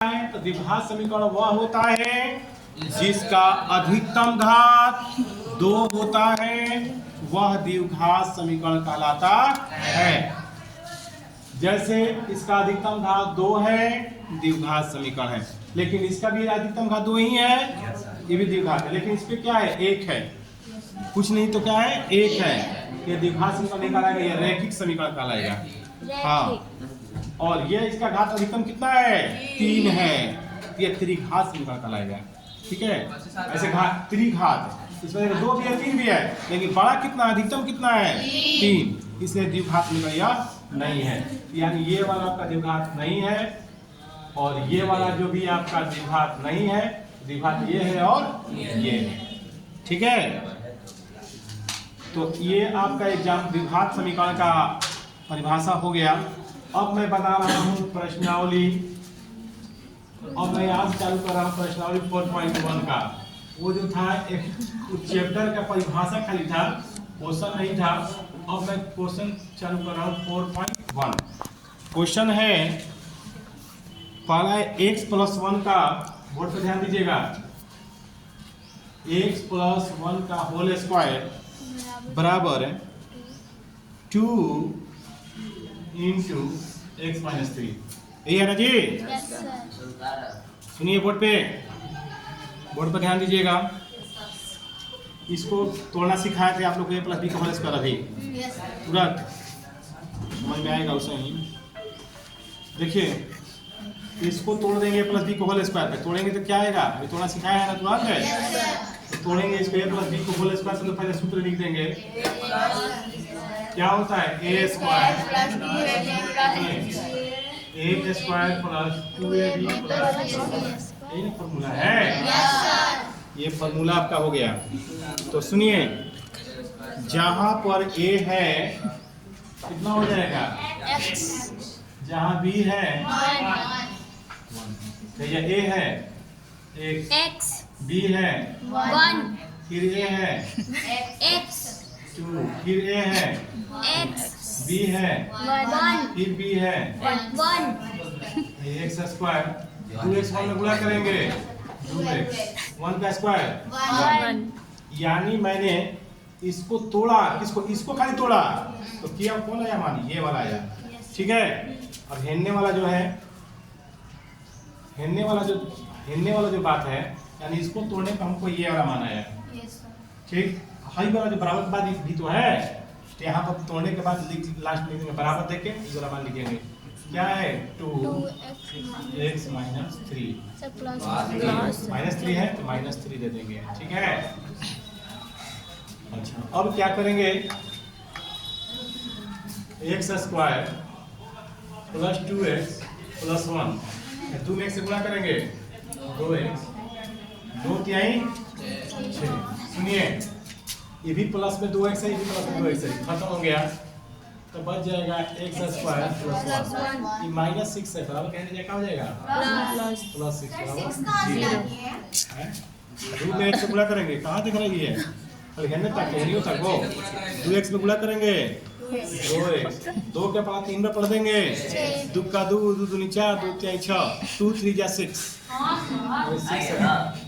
तो द्विघात समीकरण वह होता है जिसका अधिकतम घात 2 होता है, वह द्विघात समीकरण कहलाता है। जैसे इसका अधिकतम घात 2 है, द्विघात समीकरण है, लेकिन इसका भी अधिकतम घात 2 ही है, ये भी द्विघात है, लेकिन इस पे क्या है, 1 है, कुछ नहीं तो क्या है, 1 है। ये द्विघात समीकरण नहीं कहलाएगा, ये रैखिक समीकरण कहलाएगा। हाँ, और ये इसका घात अधिकतम कितना है, 3 है, ये त्रिघात समीकरण कहलाएगा। ठीक है, ऐसे घात त्रिघात, इसमें 2 भी है 3 भी है, लेकिन बड़ा कितना, अधिकतम कितना है, 3, इसलिए द्विघात समीकरण यह नहीं है। यानी ये वाला आपका द्विघात नहीं है, और ये वाला जो भी आपका द्विघात नहीं है, द्विघात ये है और ये है। ठीक है, तो ये आपका एग्जाम द्विघात समीकरण का परिभाषा हो गया। अब मैं बता रहा हूँ प्रश्नावली, और मैं आज चालू कर रहा हूँ प्रश्नावली 4.1 का। वो जो था एक चैप्टर का परिभाषा खाली था, क्वेश्चन नहीं था। अब मैं क्वेश्चन चालू कर रहा हूँ 4.1। क्वेश्चन है, पहला है x+1 का, बोर्ड पे ध्यान दीजिएगा, x+1 का होल स्क्वायर बराबर 2 इंटू x-3, यही है ना जी? सुनिए बोर्ड पे ध्यान दीजिएगा। इसको तोड़ना सिखाए थे आप लोग को, a + b का होल स्क्वायर। अभी तुरंत समझ में आएगा उसे ही। देखिए, इसको तोड़ देंगे a + b को होल स्क्वायर पे, तोड़ेंगे तो क्या आएगा, अभी तोड़ना सिखाया है ना तुरंत है। तो तोड़ेंगे इसको a + b को होल स्क्वायर से, तो पहले सूत्र लिख देंगे, क्या होता है, a² + 2ab यही फॉर्मूला है। ये फॉर्मूला आपका हो गया। तो सुनिए, जहां पर a है कितना हो जाएगा, जहां b है, ये a है x, b है 1, फिर a है x, 2, फिर a है x, b है 1, फिर b है 1, x², 2x 1 में गुणा करेंगे 2x, 1 का स्क्वायर। 1, यानी मैंने इसको तोड़ा, किसको, इसको खाली तोड़ा, तो किया कौन आया, मान ये वाला आया। ठीक है, अब हेलने वाला जो है, हेलने वाला जो बात है, यानी इसको तोड़ने पर हमको ये वाला मान आया। ठीक, हाई वाला जो बराबर के बाद भी तो है, तो यहाँ पर तोड़ने के बाद लास्ट लिखेंगे बराबर देके इस वाला मान लिखेंगे, क्या है 2x - 3, -3 है तो -3 दे देंगे। ठीक है, अच्छा अब क्या करेंगे, x² + 2x + 1, 2 में से गुणा करेंगे 2x, 2 तिहाई 6। सुनिए, ये भी प्लस में 2x है, ये भी प्लस में 2x है, खत्म हो गया, तो बच जाएगा x² + 1, ये -6 है, बराबर कहने जाए क्या हो जाएगा, +6 2 में 1 से गुणा करेंगे, कहाँ तक रहेगी है, कहने तक नहीं तक वो 2x में गुणा करेंगे 2x, 2 के बाद 3 में पढ़ देंगे, 2 का 2, 2 दूनी 4, 2 तिहाई 6, 2 3 जा 6, 6 है।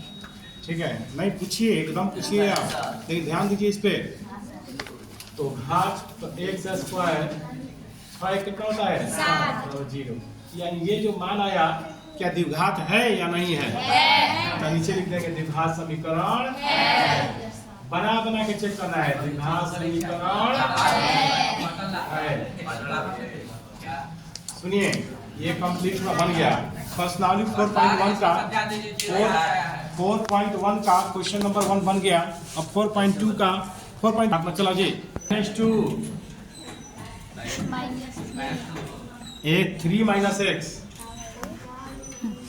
ठीक है, नहीं पूछिए, एकदम पूछिए आप, लेकिन ध्यान दीजिए इस पे। तो घात तो x² 6 कितना होता है, 0, यानी ये जो मान आया, क्या द्विघात है या नहीं है, तो नीचे लिख देंगे द्विघात समीकरण है। बना के चेक करना है, द्विघात समीकरण है। सुनिए, ये कंप्लीट बन गया प्रश्नावली 4.1 का, 4.1 का क्वेश्चन नंबर 1 बन गया। अब 4.2 का 4. चलो जी, नेक्स्ट 2 3 - x।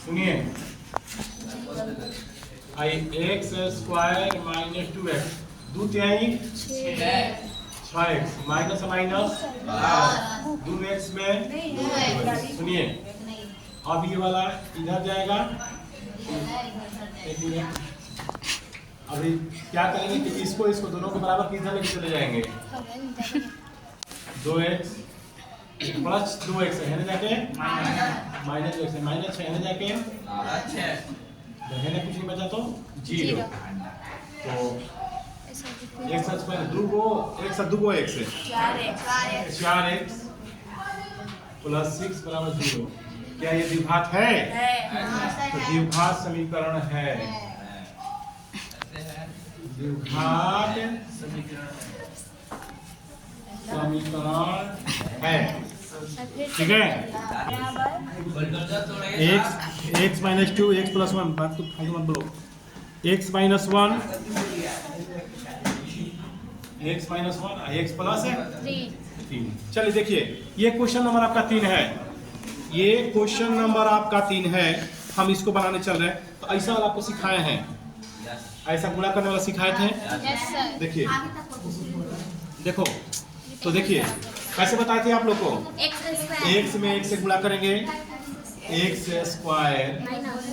सुनिए, x² - 2x, 2 तिहाई 6x, माइनस माइनस 2x में 2x। सुनिए, अब ये वाला इधर जाएगा, एक मिनट, अभी क्या करेंगे कि इसको दोनों के बराबर किधर लेके चले जाएंगे, 2x प्लस 2x है ना जाके माइनस 2x है माइनस 6 है ना जाके तो है ना कुछ नहीं बचा तो 0 तो एक साथ स्क्वायर दो गो x है 4x प्लस 6 बराबर 0। क्या ये द्विघात है? तो द्विघात समीकरण है, द्विघात समीकरण है। ठीक है, x माइनस 2 x प्लस 1 बात तो फालतू मत बोलो। x minus 1 x minus 1 x plus 3। चलिए देखिए, ये क्वेश्चन नंबर आपका 3 है, ये क्वेश्चन नंबर आपका 3 है। हम इसको बनाने चल रहे हैं। तो ऐसा वाला आपको सिखाए हैं, ऐसा गुणा करने वाला सिखाए थे। देखिए देखो, तो देखिए कैसे बताए थे आप लोग को। x में 1 से गुणा करेंगे x स्क्वायर माइनस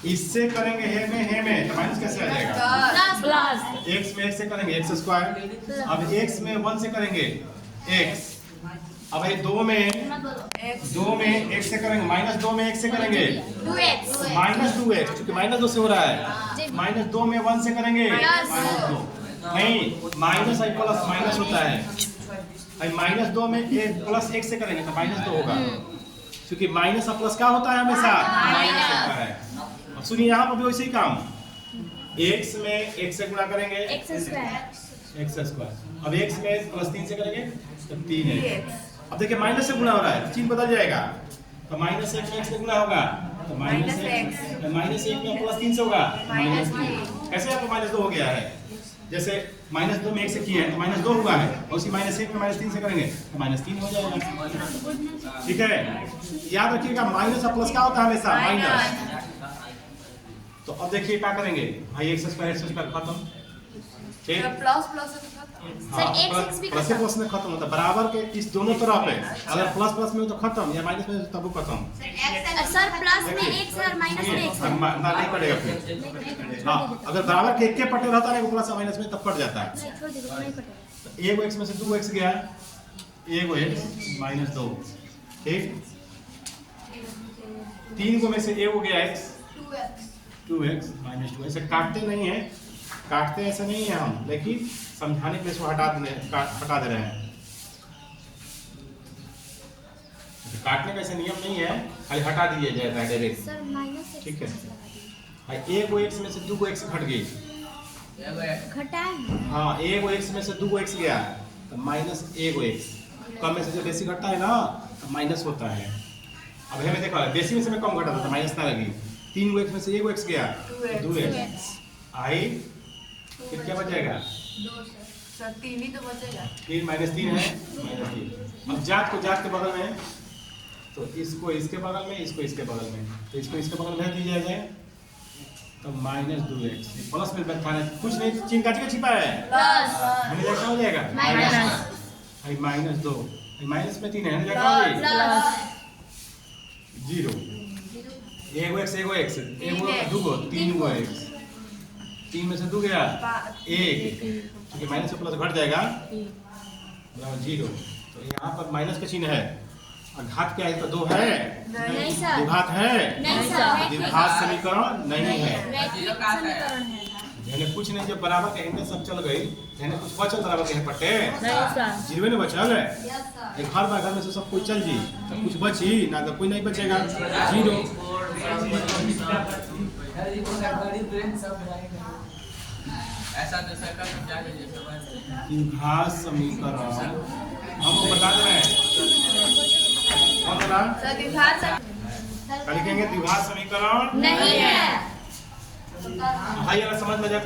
इससे करेंगे हे में तो माइनस कैसे आ जाएगा? x में 1 से करेंगे x स्क्वायर, अब x में 1 से करेंगे x, अब ये 2 में 1 से करेंगे माइनस 2 में 1 से करेंगे माइनस 2x, क्योंकि माइनस 2 से हो रहा है। माइनस 2 में 1 से करेंगे माइनस 2 नहीं माइनस आई प्लस माइनस होता है। माइनस 2 में प्लस 1 से करेंगे तो माइनस 2 होगा, क्योंकि माइनस और प्लस क्या होता है हमेशा माइनस होता है। अब सुनिए यहाँ पर भी वैसे ही काम, x में 1 से गुणा करेंगे x स्क्वायर, अब x में प्लस 3 से करेंगे तो 3x। अब देखिए माइनस से गुणा हो रहा है, चिन्ह बदल जाएगा। तो माइनस 1 में 1 से गुणा होगा तो माइनस 1 में प्लस 3 से होगा माइनस 3। कैसे आपको माइनस 2 हो गया है? जैसे माइनस 2 में 1 से किए हैं तो माइनस 2 हुआ है, और उसी माइनस 1 में माइनस 3 से करेंगे तो माइनस 3 हो जाएगा। ठीक है, याद रखिएगा माइनस और प्लस क्या होता है हमेशा माइनस। तो अब देखिए क्या करेंगे भाई, x स्क्वायर खत्म, ठीक प्लस से प्लस में खत्म होता है, बराबर के इस दोनों तरफ है। अगर प्लस प्लस में हो तो खत्म, या माइनस में तब खत्म। सर प्लस में 1 और माइनस में 1 ना नहीं पड़ेगा फिर। हाँ, अगर बराबर के एक के पटे रहता है प्लस माइनस में तब पड़ जाता है। तो एक x में से 2x गया, एक x माइनस 2, ठीक। 3 को में से एक हो गया x 2x माइनस 2। ऐसे काटते नहीं है, काटते ऐसा नहीं है हम, लेकिन समझाने के लिए इसको हटा दे रहे हैं। काटने का ऐसा नियम नहीं है, खाली हटा दिया जाता है डायरेक्ट। ठीक है, एक x में से 2x घट गई, हाँ एक x में से 2x गया तो माइनस 1x। कम में से जो बेसी घटता है ना तो माइनस होता है। अब हमें देखो बेसी में से मैं कम घटा था तो माइनस ना लगी। 3x में से 1x गया 2x आई, फिर क्या बच जाएगा? 3 ही तो बचेगा। 3 माइनस 3 है माइनस 3। अब जात को जात के बगल में, तो इसको इसके बगल में, इसको इसके बगल में, तो इसको इसके बगल में दिया जाए तो माइनस 2x प्लस में बैठाना कुछ नहीं, चिन्ह काट के छिपा है हमें क्या हो जाएगा माइनस माइनस 2 माइनस में 3 है ना क्या 0 एगो x 3 गो x 3 में से 2 गया 1, क्योंकि माइनस से प्लस घट जाएगा बराबर 0। तो यहाँ पर माइनस का चिन्ह है, और घात क्या है? तो 2 है नहीं सर, द्विघात है नहीं सर, द्विघात समीकरण नहीं है। समीकरण है। जैसे कुछ नहीं, जब बराबर के एंगल सब चल गई, जैसे कुछ बचल बराबर के पट्टे जीरो ने बचल है। एक हर बार घर में से सब कोई चल जी तो कुछ बची ना, तो कोई नहीं बचेगा 0। द्विघात समीकरण हमको बता दे रहे हैं, कौन बोला? लिखेंगे द्विघात समीकरण नहीं है। भाई अगर समझ में जाए,